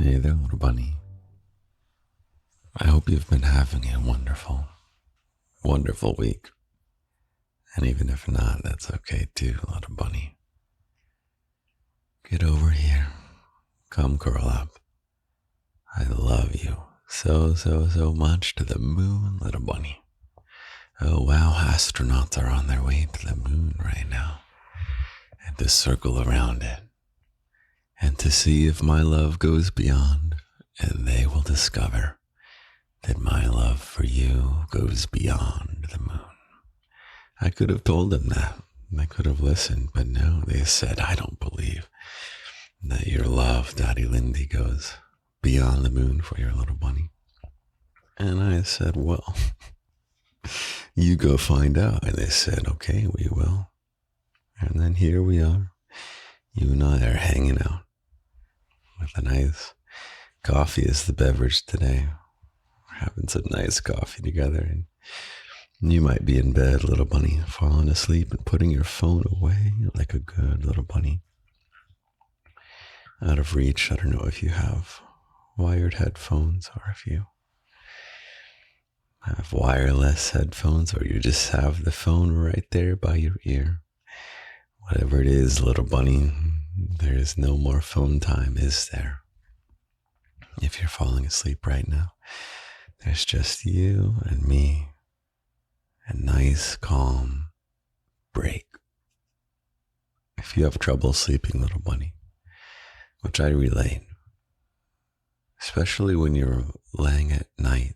Hey there, little bunny. I hope you've been having a wonderful, wonderful week. And even if not, that's okay too, little bunny. Get over here. Come curl up. I love you so much to the moon, little bunny. Oh wow, astronauts are on their way to the moon right now. And to circle around it. And to see if my love goes beyond. And they will discover that my love for you goes beyond the moon. I could have told them that. I could have listened, but no, they said, I don't believe that your love, Daddy Lindy, goes beyond the moon for your little bunny. And I said, well, you go find out. And they said, okay, we will. And then here we are. You and I are hanging out with a nice coffee as the beverage today. We're having some nice coffee together. And you might be in bed, little bunny, falling asleep and putting your phone away like a good little bunny. Out of reach. I don't know if you have wired headphones or if you have wireless headphones or you just have the phone right there by your ear. Whatever it is, little bunny, there is no more phone time, is there? If you're falling asleep right now, there's just you and me. A nice, calm break. If you have trouble sleeping, little bunny, which I relate, especially when you're laying at night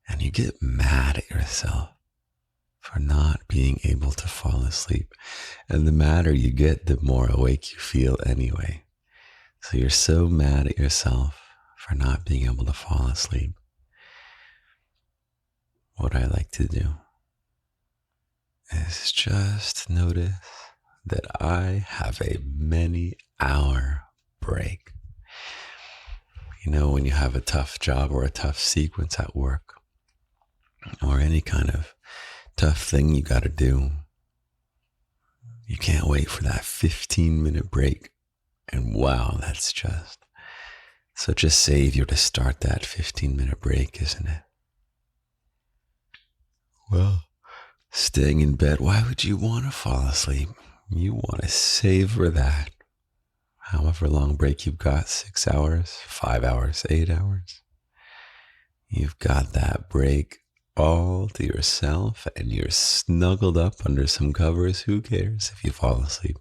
and you get mad at yourself for not being able to fall asleep. And the madder you get, the more awake you feel anyway. So you're so mad at yourself for not being able to fall asleep. What I like to do is just notice that I have a many hour break. You know, when you have a tough job or a tough sequence at work or any kind of tough thing you got to do, you can't wait for that 15-minute break. And wow, that's just such a savior to start that 15-minute break, isn't it? Well, staying in bed, why would you want to fall asleep? You want to savor that. However long break you've got, 6 hours, 5 hours, 8 hours. You've got that break all to yourself and you're snuggled up under some covers. Who cares if you fall asleep?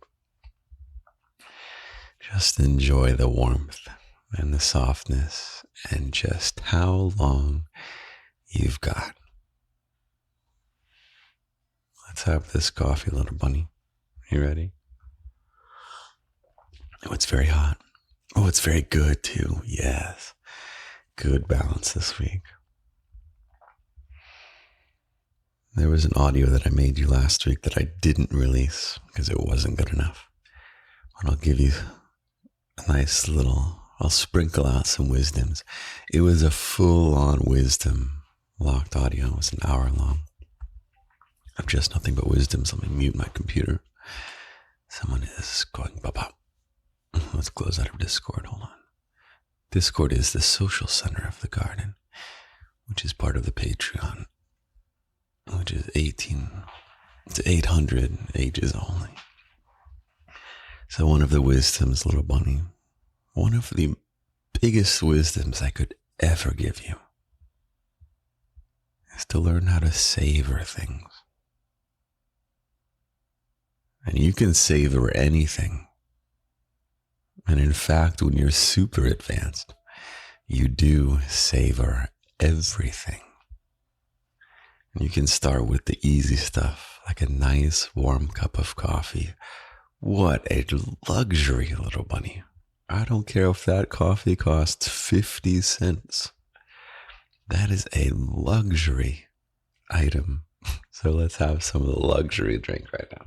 Just enjoy the warmth and the softness and just how long you've got. Let's have this coffee, little bunny. You ready? Oh, it's very hot. Oh, it's very good too. Yes. Good balance this week. There was an audio that I made you last week that I didn't release because it wasn't good enough. But I'll give you a nice little, I'll sprinkle out some wisdoms. It was a full-on wisdom locked audio. It was an hour long of just nothing but wisdoms. Let me mute my computer. Someone is going bop. Let's close out of Discord. Hold on. Discord is the social center of the garden, which is part of the Patreon, which is 18 to 800 ages only. So one of the wisdoms, little bunny, one of the biggest wisdoms I could ever give you is to learn how to savor things. And you can savor anything. And in fact, when you're super advanced, you do savor everything. And you can start with the easy stuff, like a nice warm cup of coffee. What a luxury, little bunny. I don't care if that coffee costs 50 cents. That is a luxury item. So let's have some of the luxury drink right now.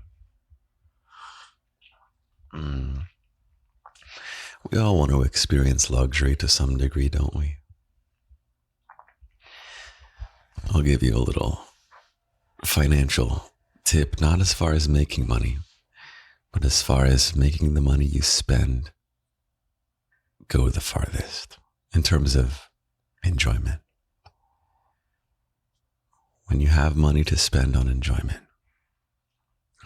We all want to experience luxury to some degree, don't we? I'll give you a little financial tip, not as far as making money, but as far as making the money you spend go the farthest in terms of enjoyment. When you have money to spend on enjoyment,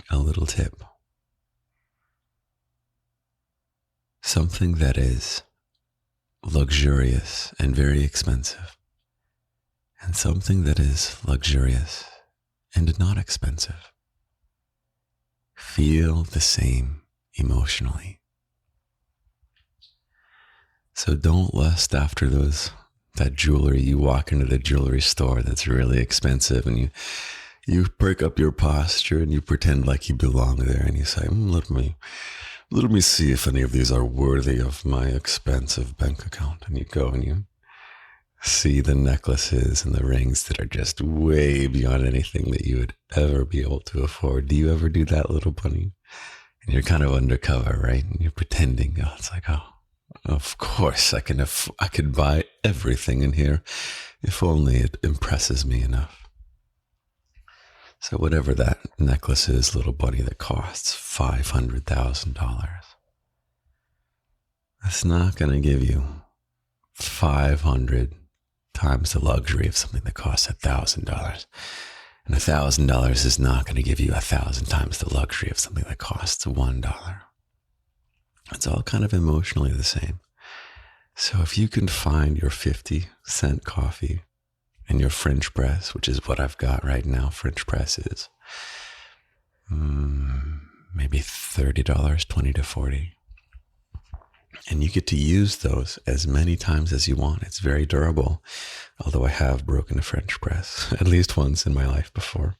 a little tip. Something that is luxurious and very expensive, and something that is luxurious and not expensive feel the same emotionally. So don't lust after that jewelry. You walk into the jewelry store that's really expensive and you perk up your posture and you pretend like you belong there and you say, let me see if any of these are worthy of my expensive bank account. And you go and you see the necklaces and the rings that are just way beyond anything that you would ever be able to afford. Do you ever do that, little bunny? And you're kind of undercover, right? And you're pretending. Oh, it's like, oh, of course I could buy everything in here if only it impresses me enough. So whatever that necklace is, little bunny, that costs $500,000, that's not going to give you 500 times the luxury of something that costs $1,000. And $1,000 is not going to give you 1,000 times the luxury of something that costs $1. It's all kind of emotionally the same. So if you can find your 50-cent coffee and your French press, which is what I've got right now, French press is maybe $30, 20 to 40. And you get to use those as many times as you want. It's very durable, although I have broken a French press at least once in my life before.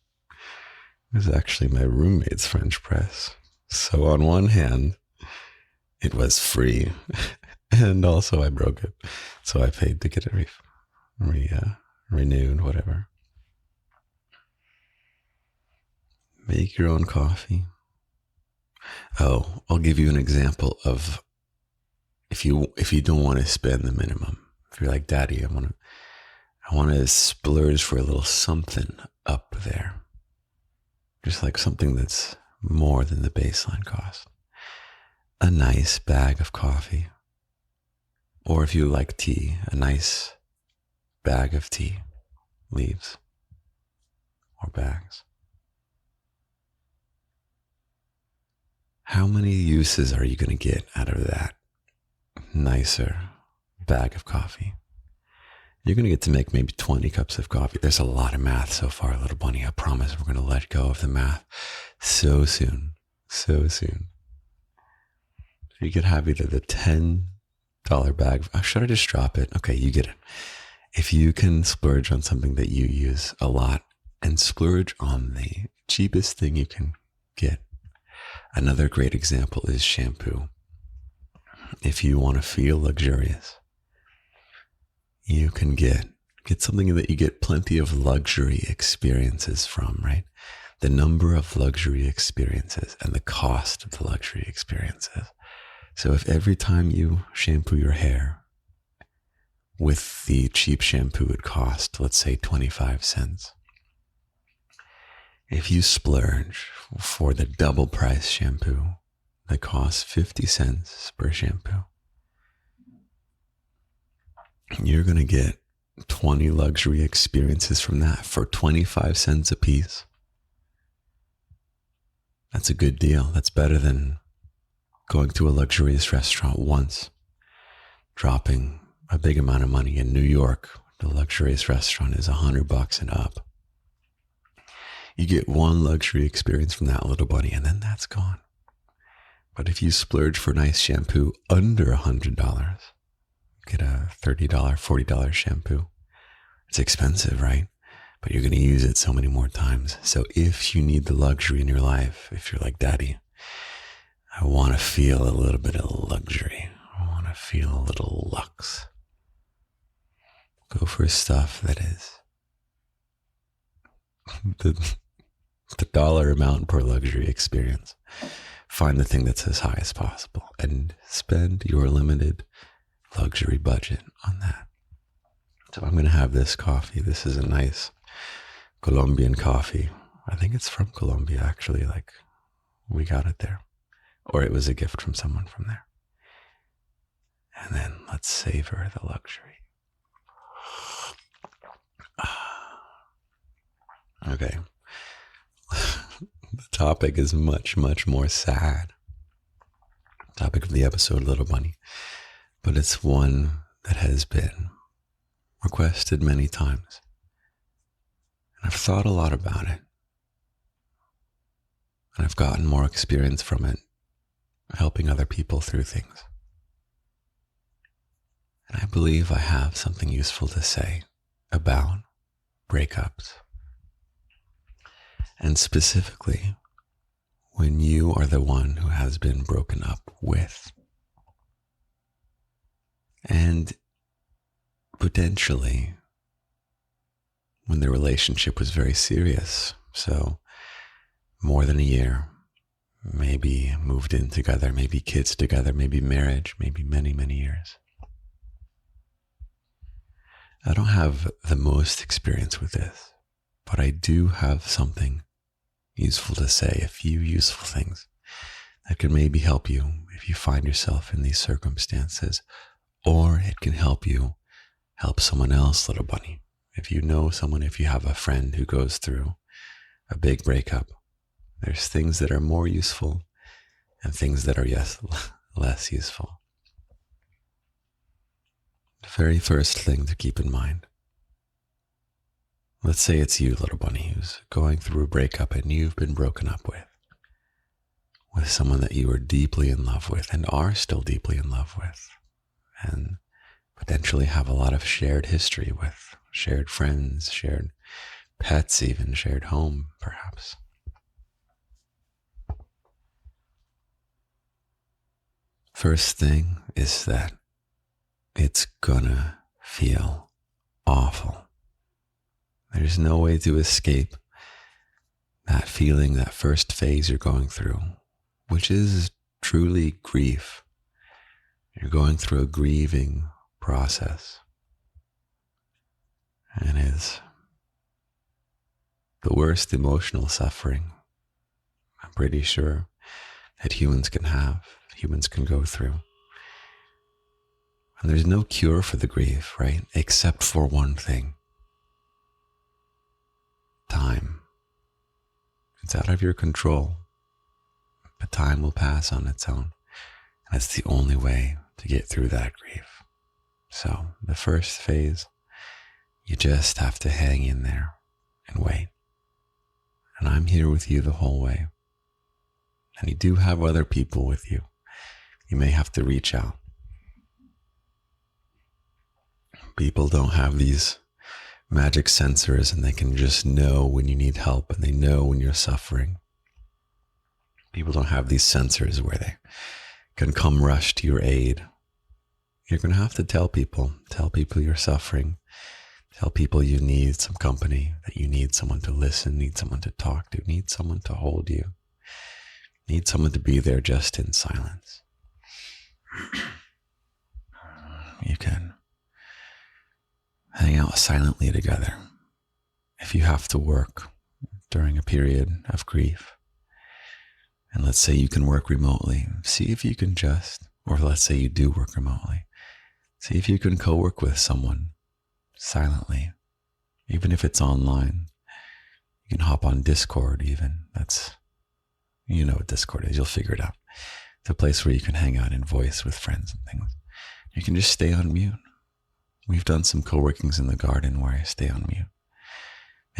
It was actually my roommate's French press. So on one hand, it was free, and also I broke it. So I paid to get it renewed, whatever. Make your own coffee. Oh, I'll give you an example of if you don't want to spend the minimum. If you're like, Daddy, I want to splurge for a little something up there. Just like something that's more than the baseline cost. A nice bag of coffee. Or if you like tea, a nice bag of tea leaves or bags. How many uses are you going to get out of that nicer bag of coffee? You're going to get to make maybe 20 cups of coffee. There's a lot of math so far, little bunny. I promise we're going to let go of the math so soon. So soon. You could have either the $10 bag. Should I just drop it? Okay, you get it. If you can splurge on something that you use a lot and splurge on the cheapest thing you can get. Another great example is shampoo. If you want to feel luxurious, you can get something that you get plenty of luxury experiences from, right? The number of luxury experiences and the cost of the luxury experiences. So if every time you shampoo your hair with the cheap shampoo would cost, let's say 25 cents. If you splurge for the double price shampoo that costs 50 cents per shampoo, you're going to get 20 luxury experiences from that for 25 cents a piece. That's a good deal. That's better than going to a luxurious restaurant once, dropping a big amount of money. In New York, the luxurious restaurant is $100 and up. You get one luxury experience from that, little bunny, and then that's gone. But if you splurge for nice shampoo under $100, get a $30, $40 shampoo. It's expensive, right? But you're going to use it so many more times. So if you need the luxury in your life, if you're like, Daddy, I want to feel a little bit of luxury. I want to feel a little lux. Go for stuff that is the dollar amount per luxury experience. Find the thing that's as high as possible and spend your limited luxury budget on that. So I'm going to have this coffee. This is a nice Colombian coffee. I think it's from Colombia, actually. Like, we got it there. Or it was a gift from someone from there. And then let's savor the luxury. Okay. The topic is much, much more sad. Topic of the episode, Little Bunny. But it's one that has been requested many times. And I've thought a lot about it. And I've gotten more experience from it, helping other people through things. And I believe I have something useful to say about breakups. And specifically, when you are the one who has been broken up with. And potentially, when the relationship was very serious, so more than a year, maybe moved in together, maybe kids together, maybe marriage, maybe many, many years. I don't have the most experience with this, but I do have something useful to say, a few useful things that can maybe help you if you find yourself in these circumstances, or it can help you help someone else, little bunny. If you know someone, if you have a friend who goes through a big breakup, there's things that are more useful and things that are less useful. The very first thing to keep in mind, let's say it's you, little bunny, who's going through a breakup and you've been broken up with someone that you were deeply in love with and are still deeply in love with, and potentially have a lot of shared history with, shared friends, shared pets, even shared home, perhaps. First thing is that it's gonna feel awful. There's no way to escape that feeling, that first phase you're going through, which is truly grief. You're going through a grieving process. And it's the worst emotional suffering, I'm pretty sure, that humans can have, humans can go through. And there's no cure for the grief, right? Except for one thing. Time. It's out of your control, but time will pass on its own. And it's the only way to get through that grief. So the first phase, you just have to hang in there and wait. And I'm here with you the whole way. And you do have other people with you. You may have to reach out. People don't have these magic sensors and they can just know when you need help and they know when you're suffering. People don't have these sensors where they can come rush to your aid. You're going to have to tell people you're suffering, tell people you need some company, that you need someone to listen, need someone to talk to, need someone to hold you, need someone to be there just in silence. You can hang out silently together. If you have to work during a period of grief, and let's say you can work remotely, see if you can or let's say you do work remotely, see if you can co-work with someone silently, even if it's online. You can hop on Discord even. You know what Discord is, you'll figure it out. It's a place where you can hang out in voice with friends and things. You can just stay on mute. We've done some co-workings in the garden where I stay on mute.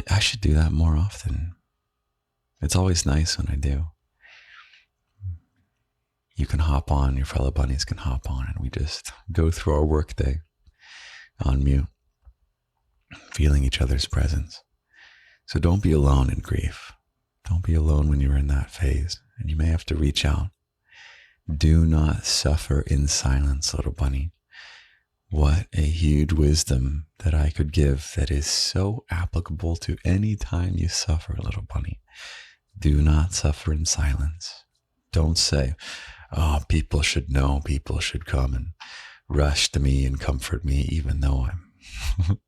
I should do that more often. It's always nice when I do. You can hop on, your fellow bunnies can hop on, and we just go through our workday on mute, feeling each other's presence. So don't be alone in grief. Don't be alone when you're in that phase, and you may have to reach out. Do not suffer in silence, little bunny. What a huge wisdom that I could give that is so applicable to any time you suffer, little bunny. Do not suffer in silence. Don't say, oh, people should know, people should come and rush to me and comfort me, even though I'm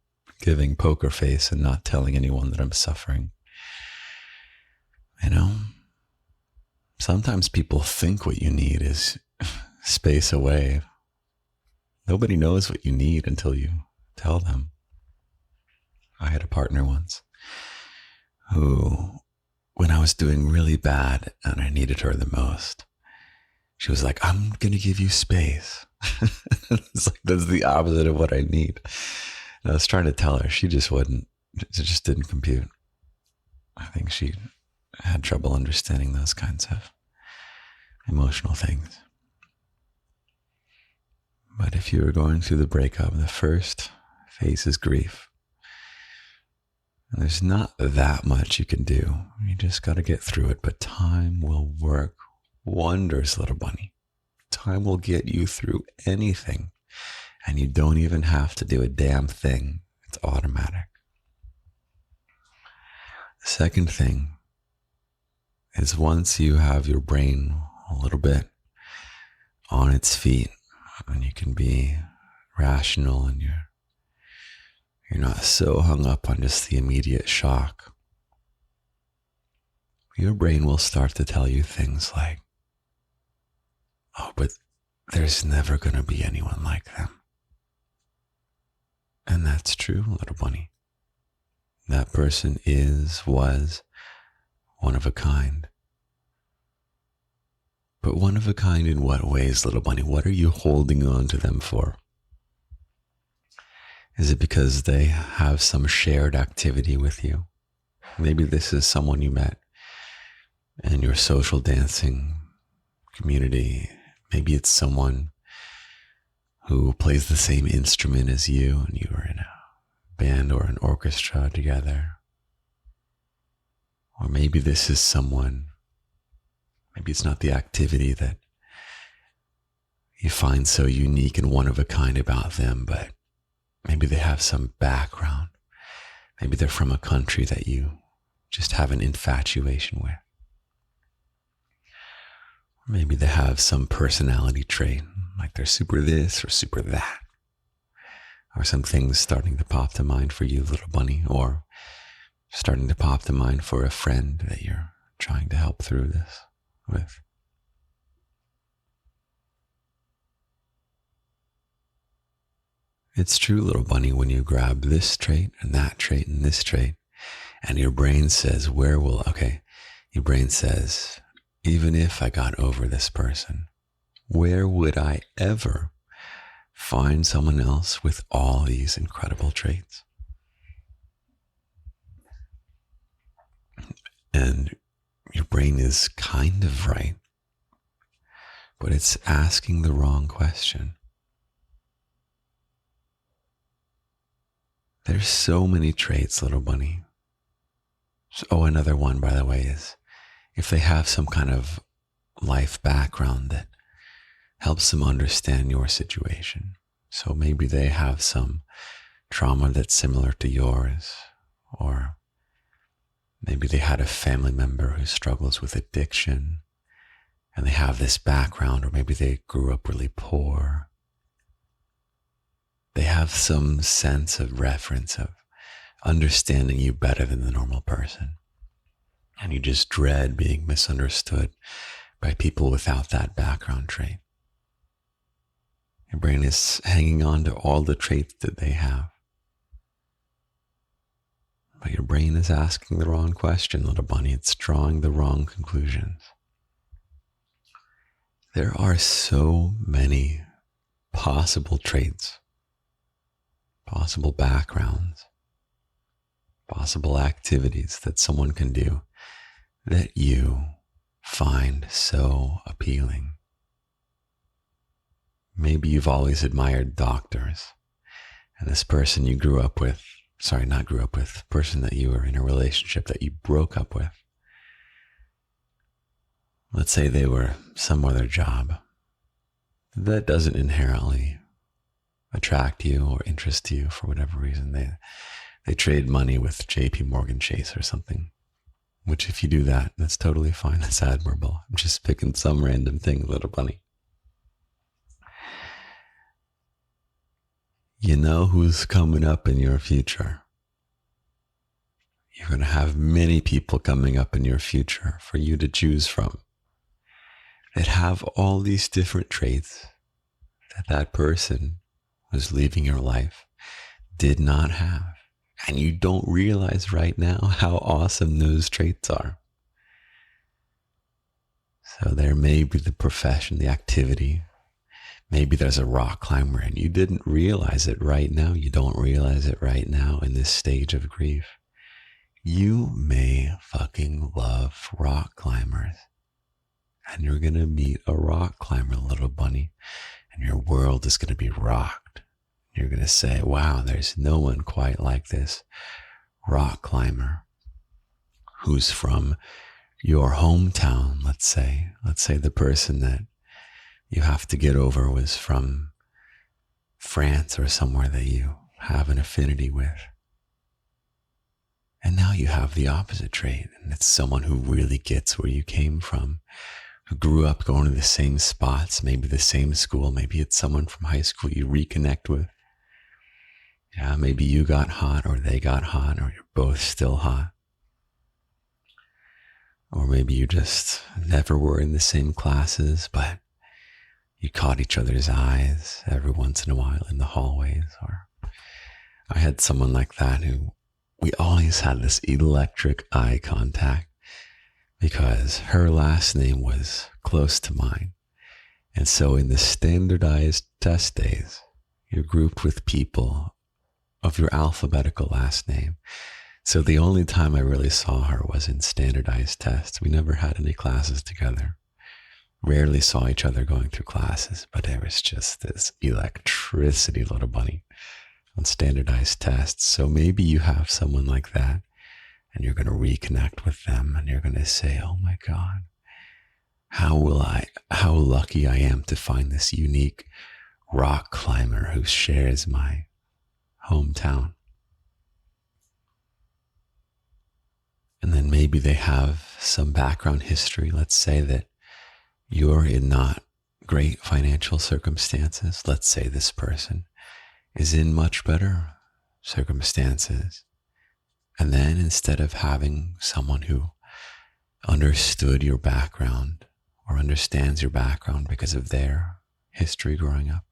giving poker face and not telling anyone that I'm suffering. You know, sometimes people think what you need is space away. Nobody knows what you need until you tell them. I had a partner once who, when I was doing really bad and I needed her the most, she was like, I'm going to give you space. It's like, that's the opposite of what I need. And I was trying to tell her, she just wouldn't, it just didn't compute. I think she had trouble understanding those kinds of emotional things. But if you were going through the breakup, the first phase is grief. And there's not that much you can do. You just got to get through it. But time will work wonders, little bunny. Time will get you through anything. And you don't even have to do a damn thing. It's automatic. The second thing is once you have your brain a little bit on its feet and you can be rational and you're not so hung up on just the immediate shock, your brain will start to tell you things like, oh, but there's never going to be anyone like them. And that's true, little bunny. That person was one of a kind. But one of a kind in what ways, little bunny? What are you holding on to them for? Is it because they have some shared activity with you? Maybe this is someone you met in your social dancing community. Maybe it's someone who plays the same instrument as you and you are in a band or an orchestra together. Or maybe this is someone, maybe it's not the activity that you find so unique and one of a kind about them, but maybe they have some background. Maybe they're from a country that you just have an infatuation with. Maybe they have some personality trait, like they're super this or super that. Or some things starting to pop to mind for you, little bunny, or starting to pop to mind for a friend that you're trying to help through this with. It's true, little bunny, when you grab this trait and that trait and this trait, and your brain says, your brain says, even if I got over this person, where would I ever find someone else with all these incredible traits? And your brain is kind of right, but it's asking the wrong question. There's so many traits, little bunny. Oh, another one, by the way, is if they have some kind of life background that helps them understand your situation. So maybe they have some trauma that's similar to yours, or maybe they had a family member who struggles with addiction and they have this background, or maybe they grew up really poor. They have some sense of reference of understanding you better than the normal person. And you just dread being misunderstood by people without that background trait. Your brain is hanging on to all the traits that they have. But your brain is asking the wrong question, little bunny. It's drawing the wrong conclusions. There are so many possible traits, possible backgrounds, possible activities that someone can do that you find so appealing. Maybe you've always admired doctors, and this person you grew up with, person that you were in a relationship that you broke up with, let's say they were some other job that doesn't inherently attract you or interest you for whatever reason. They trade money with JP Morgan Chase or something, which if you do that, that's totally fine. That's admirable. I'm just picking some random thing, little bunny. You know who's coming up in your future. You're going to have many people coming up in your future for you to choose from that have all these different traits that person who's leaving your life did not have. And you don't realize right now how awesome those traits are. So there may be the profession, the activity. Maybe there's a rock climber and you didn't realize it right now. You don't realize it right now in this stage of grief. You may fucking love rock climbers. And you're going to meet a rock climber, little bunny. And your world is going to be rocked. You're going to say, wow, there's no one quite like this rock climber who's from your hometown, let's say. Let's say the person that you have to get over was from France or somewhere that you have an affinity with. And now you have the opposite trait, and it's someone who really gets where you came from, who grew up going to the same spots, maybe the same school, maybe it's someone from high school you reconnect with. Yeah, maybe you got hot or they got hot or you're both still hot. Or maybe you just never were in the same classes, but you caught each other's eyes every once in a while in the hallways. Or I had someone like that who we always had this electric eye contact because her last name was close to mine. And so in the standardized test days, you're grouped with people of your alphabetical last name. So the only time I really saw her was in standardized tests. We never had any classes together. Rarely saw each other going through classes, but there was just this electricity, little bunny, on standardized tests. So maybe you have someone like that and you're going to reconnect with them and you're going to say, oh my God, how lucky I am to find this unique rock climber who shares my hometown. And then maybe they have some background history. Let's say that you're in not great financial circumstances. Let's say this person is in much better circumstances. And then instead of having someone who understood your background or understands your background because of their history growing up,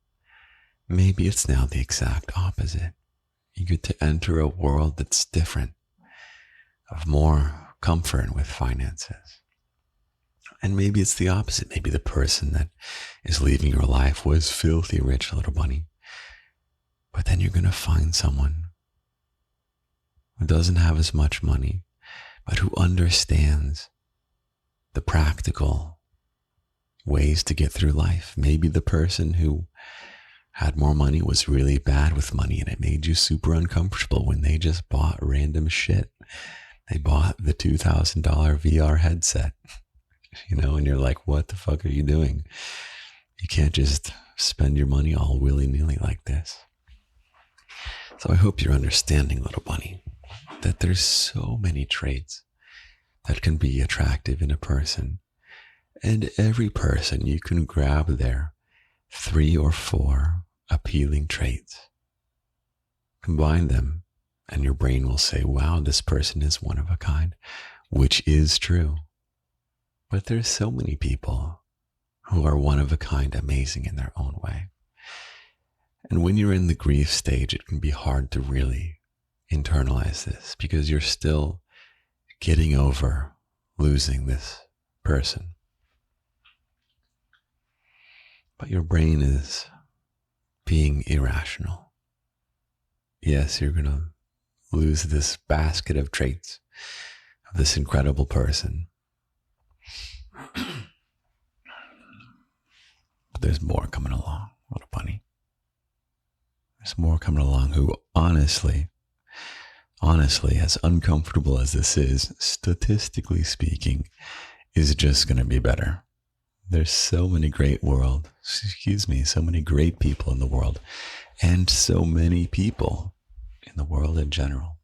maybe it's now the exact opposite. You get to enter a world that's different, of more comfort with finances. And maybe it's the opposite. Maybe the person that is leaving your life was filthy rich, little bunny. But then you're going to find someone who doesn't have as much money, but who understands the practical ways to get through life. Maybe the person who had more money was really bad with money and it made you super uncomfortable when they just bought random shit. They bought the $2,000 VR headset, and you're like, what the fuck are you doing? You can't just spend your money all willy-nilly like this. So I hope you're understanding, little bunny, that there's so many traits that can be attractive in a person. And every person, you can grab their 3 or 4 appealing traits, combine them, and your brain will say, wow, this person is one of a kind, which is true. But there's so many people who are one of a kind, amazing in their own way. And when you're in the grief stage, it can be hard to really internalize this because you're still getting over losing this person. But your brain is being irrational. Yes, you're going to lose this basket of traits of this incredible person. But there's more coming along, little bunny. There's more coming along who honestly, as uncomfortable as this is, statistically speaking, is just going to be better. There's so many so many great people in the world, and so many people in the world in general.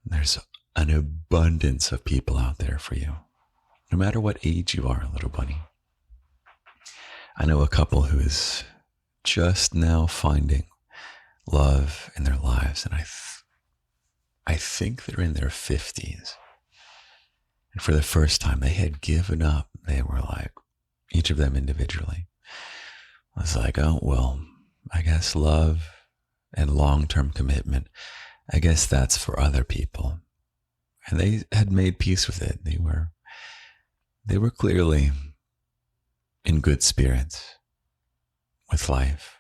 There's an abundance of people out there for you, no matter what age you are, little bunny. I know a couple who is just now finding love in their lives, and I think they're in their 50s. And for the first time, they had given up. They were like, each of them individually was like, oh, well, I guess love and long-term commitment, I guess that's for other people. And they had made peace with it. They were clearly in good spirits with life.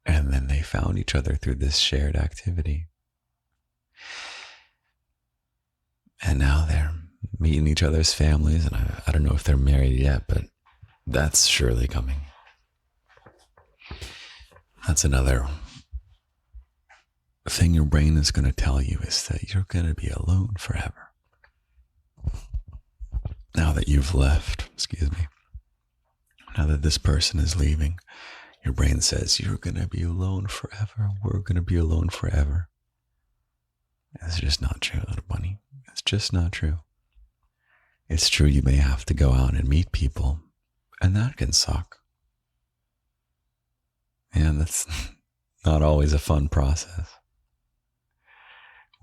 And then they found each other through this shared activity. And now they're meeting each other's families. And I don't know if they're married yet, but that's surely coming. That's another thing your brain is going to tell you, is that you're going to be alone forever. Now that you've left, now that this person is leaving, your brain says, you're going to be alone forever. We're going to be alone forever. It's just not true, little bunny. It's just not true. It's true you may have to go out and meet people, and that can suck. And that's not always a fun process.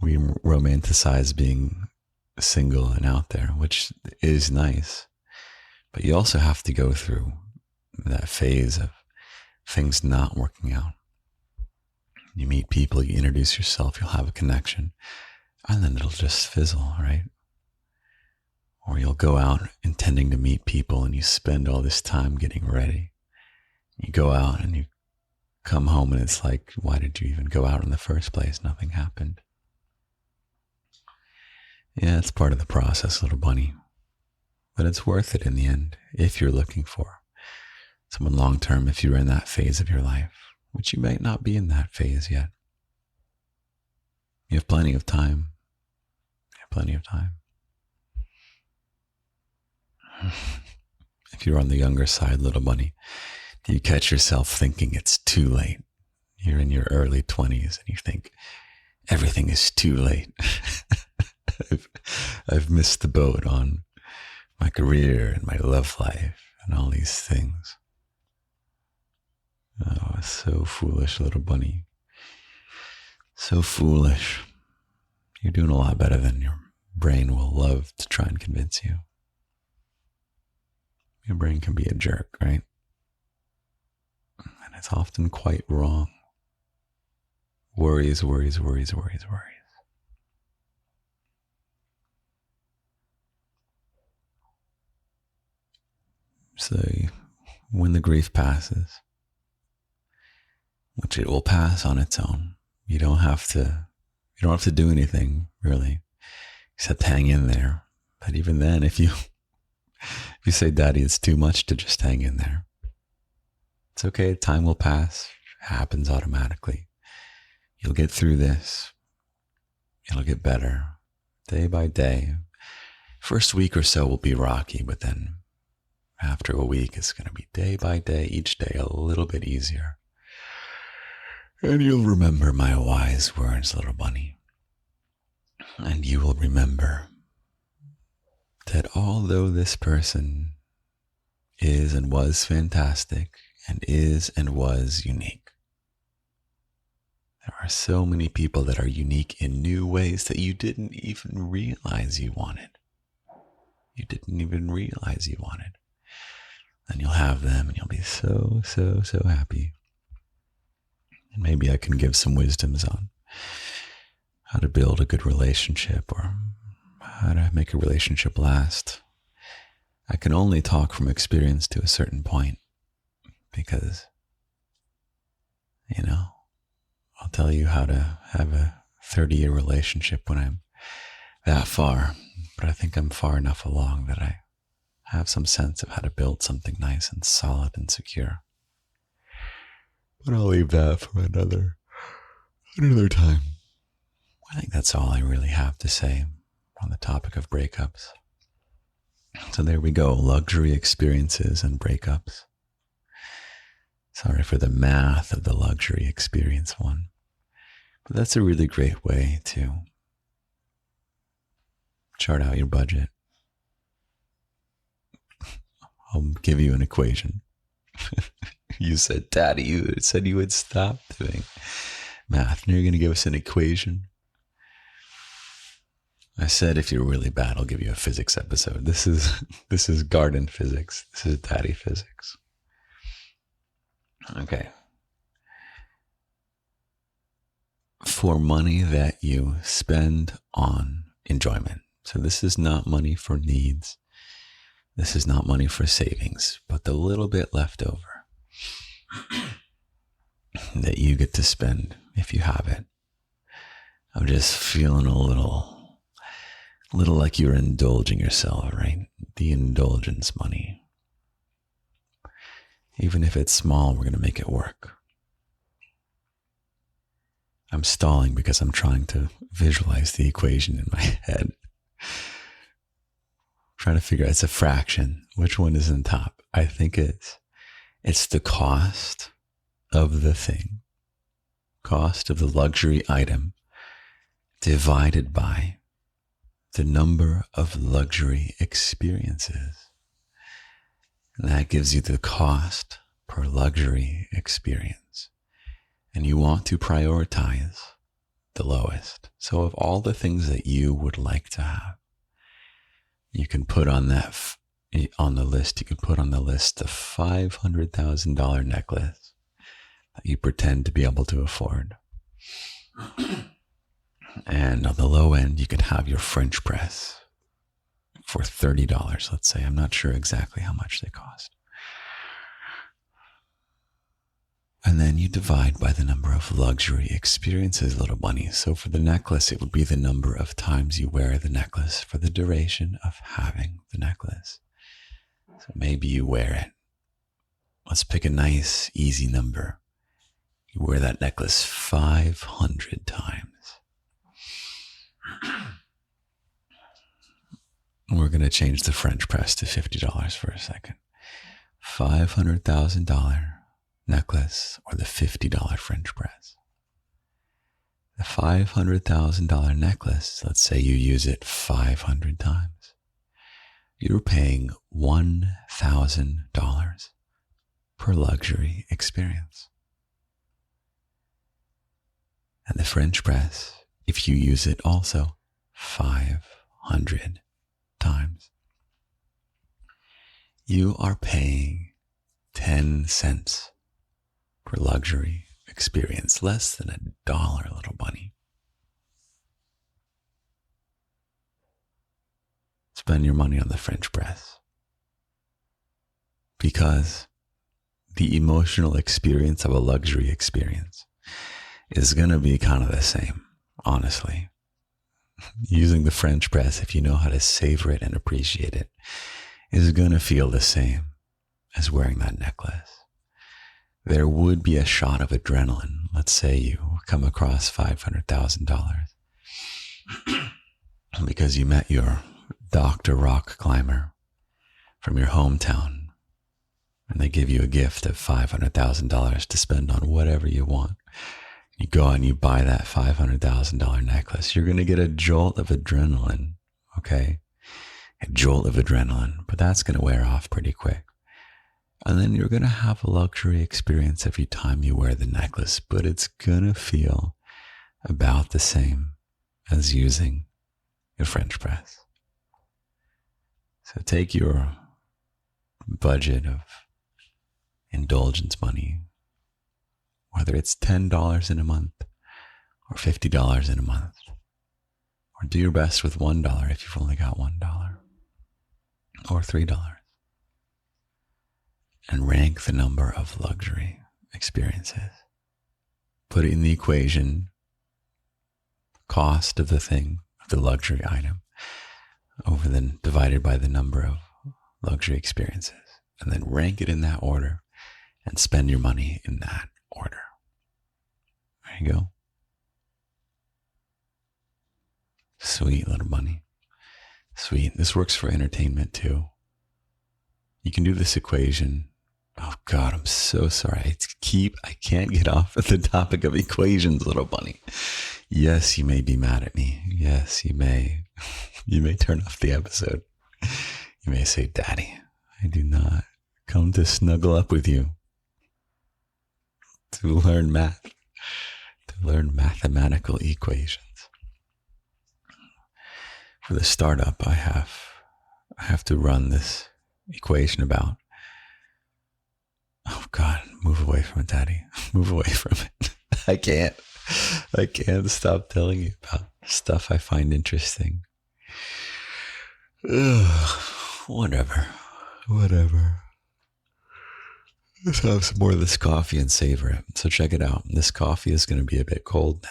We romanticize being single and out there, which is nice. But you also have to go through that phase of things not working out. You meet people, you introduce yourself, you'll have a connection, and then it'll just fizzle, right? Or you'll go out intending to meet people and you spend all this time getting ready. You go out and you come home and it's like, why did you even go out in the first place? Nothing happened. Yeah, it's part of the process, little bunny. But it's worth it in the end if you're looking for someone long-term, if you're in that phase of your life, which you might not be in that phase yet. You have plenty of time. You have plenty of time. If you're on the younger side, little bunny, do you catch yourself thinking it's too late? You're in your early 20s and you think everything is too late. I've missed the boat on my career and my love life and all these things. Oh, so foolish, little bunny. So foolish. You're doing a lot better than your brain will love to try and convince you. Your brain can be a jerk, right? And it's often quite wrong. Worries, worries, worries, worries, worries. So when the grief passes, which it will pass on its own, you don't have to do anything really, except hang in there. But even then, if you say, Daddy, it's too much to just hang in there, it's okay. Time will pass. It happens automatically. You'll get through this. It'll get better day by day. First week or so will be rocky, but then after a week, it's going to be day by day, each day a little bit easier. And you'll remember my wise words, little bunny. And you will remember that although this person is and was fantastic and is and was unique, there are so many people that are unique in new ways that you didn't even realize you wanted. You didn't even realize you wanted. And you'll have them and you'll be so, so, so happy. And maybe I can give some wisdoms on how to build a good relationship or how to make a relationship last. I can only talk from experience to a certain point because, I'll tell you how to have a 30-year relationship when I'm that far, but I think I'm far enough along that I have some sense of how to build something nice and solid and secure. But I'll leave that for another time. I think that's all I really have to say on the topic of breakups. So there we go, luxury experiences and breakups. Sorry for the math of the luxury experience one. But that's a really great way to chart out your budget. I'll give you an equation. You said, Daddy, you said you would stop doing math, and you're going to give us an equation. I said if you're really bad, I'll give you a physics episode. This is garden physics. This is daddy physics. Okay, for money that you spend on enjoyment. So this is not money for needs. This is not money for savings, but the little bit left over that you get to spend if you have it. I'm just feeling a little like you're indulging yourself, right? The indulgence money. Even if it's small, we're going to make it work. I'm stalling because I'm trying to visualize the equation in my head. Trying to figure out, it's a fraction. Which one is on top? I think it's the cost of the thing, cost of the luxury item divided by the number of luxury experiences. And that gives you the cost per luxury experience. And you want to prioritize the lowest. So of all the things that you would like to have, you can put on that on the list. You can put on the list the $500,000 necklace that you pretend to be able to afford. And on the low end, you could have your French press for $30, let's say. I'm not sure exactly how much they cost. And then you divide by the number of luxury experiences, little bunny. So for the necklace, it would be the number of times you wear the necklace for the duration of having the necklace. So maybe you wear it. Let's pick a nice, easy number. You wear that necklace 500 times. We're going to change the French press to $50 for a second. $500,000 necklace or the $50 French press. The $500,000 necklace, let's say you use it 500 times. You're paying $1,000 per luxury experience. And the French press, if you use it also 500 times, you are paying 10 cents per luxury experience, less than $1, little bunny. Spend your money on the French press, because the emotional experience of a luxury experience is going to be kind of the same, honestly. Using the French press, if you know how to savor it and appreciate it, is going to feel the same as wearing that necklace. There would be a shot of adrenaline. Let's say you come across $500,000 because you met your Dr. Rock climber from your hometown, and they give you a gift of $500,000 to spend on whatever you want. You go and you buy that $500,000 necklace. You're going to get a jolt of adrenaline, okay? A jolt of adrenaline, but that's going to wear off pretty quick. And then you're going to have a luxury experience every time you wear the necklace, but it's going to feel about the same as using a French press. So take your budget of indulgence money, whether it's $10 in a month or $50 in a month, or do your best with $1 if you've only got $1 or $3. And rank the number of luxury experiences. Put it in the equation, cost of the thing, the luxury item, divided by the number of luxury experiences. And then rank it in that order and spend your money in that order. There you go. Sweet little bunny. Sweet. This works for entertainment too. You can do this equation. Oh God, I'm so sorry. I can't get off of the topic of equations, little bunny. Yes, you may be mad at me. Yes, you may. You may turn off the episode. You may say, Daddy, I do not come to snuggle up with you to learn math, to learn mathematical equations. For the startup, I have to run this equation about. Oh God, move away from it, Daddy. Move away from it. I can't. I can't stop telling you about stuff I find interesting. Ugh, whatever. Whatever. Let's have some more of this coffee and savor it. So check it out. This coffee is going to be a bit cold now.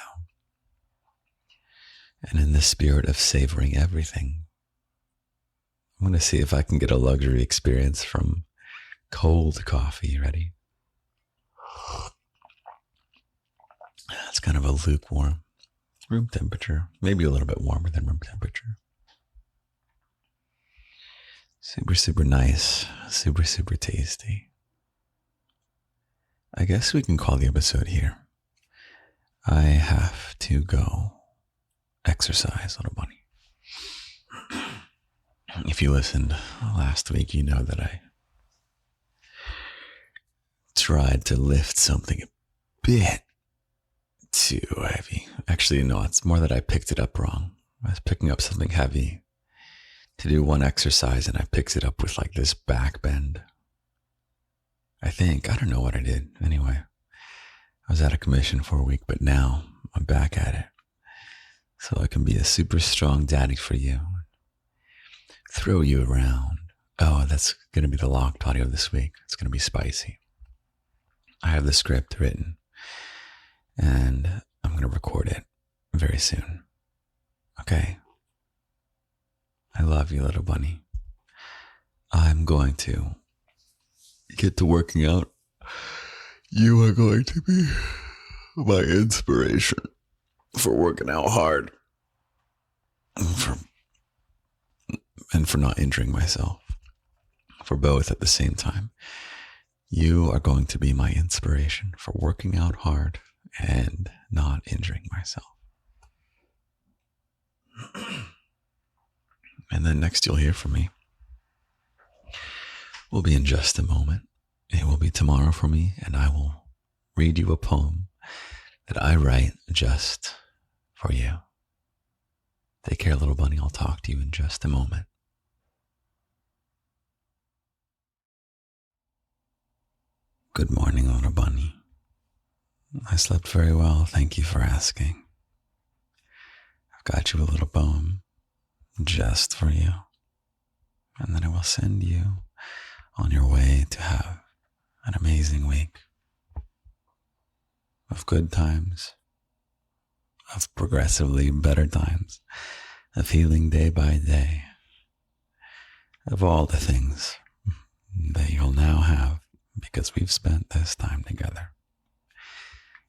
And in the spirit of savoring everything, I'm going to see if I can get a luxury experience from cold coffee. You ready? It's kind of a lukewarm, room temperature, maybe a little bit warmer than room temperature. Super, super nice, super, super tasty. I guess we can call the episode here. I have to go exercise, little bunny. If you listened last week, you know that I tried to lift something a bit too heavy. Actually, no, it's more that I picked it up wrong. I was picking up something heavy to do one exercise, and I picked it up with like this back bend. I don't know what I did. Anyway, I was out of commission for a week, but now I'm back at it. So I can be a super strong daddy for you. Throw you around. Oh, that's going to be the locked audio this week. It's going to be spicy. I have the script written, and I'm going to record it very soon. Okay? I love you, little bunny. I'm going to get to working out. You are going to be my inspiration for working out hard and for not injuring myself. For both at the same time. You are going to be my inspiration for working out hard and not injuring myself. And then next you'll hear from me. Will be in just a moment. It will be tomorrow for me, and I will read you a poem that I write just for you. Take care, little bunny. I'll talk to you in just a moment. Good morning, little bunny. I slept very well. Thank you for asking. I've got you a little poem just for you. And then I will send you on your way to have an amazing week of good times, of progressively better times, of healing day by day, of all the things that you'll now have because we've spent this time together.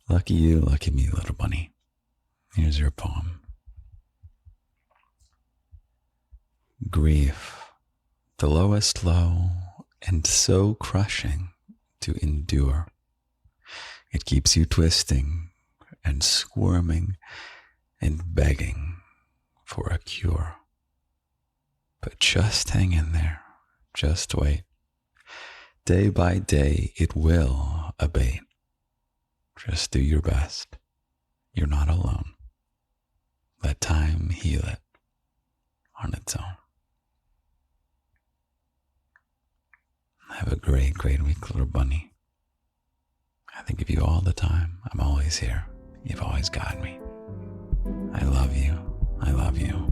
Lucky you, lucky me, little bunny. Here's your poem. Grief, the lowest low, and so crushing to endure. It keeps you twisting and squirming and begging for a cure. But just hang in there, just wait. Day by day it will abate. Just do your best. You're not alone. Let time heal it on its own. Have a great, great week, little bunny. I think of you all the time. I'm always here. You've always got me. I love you. I love you.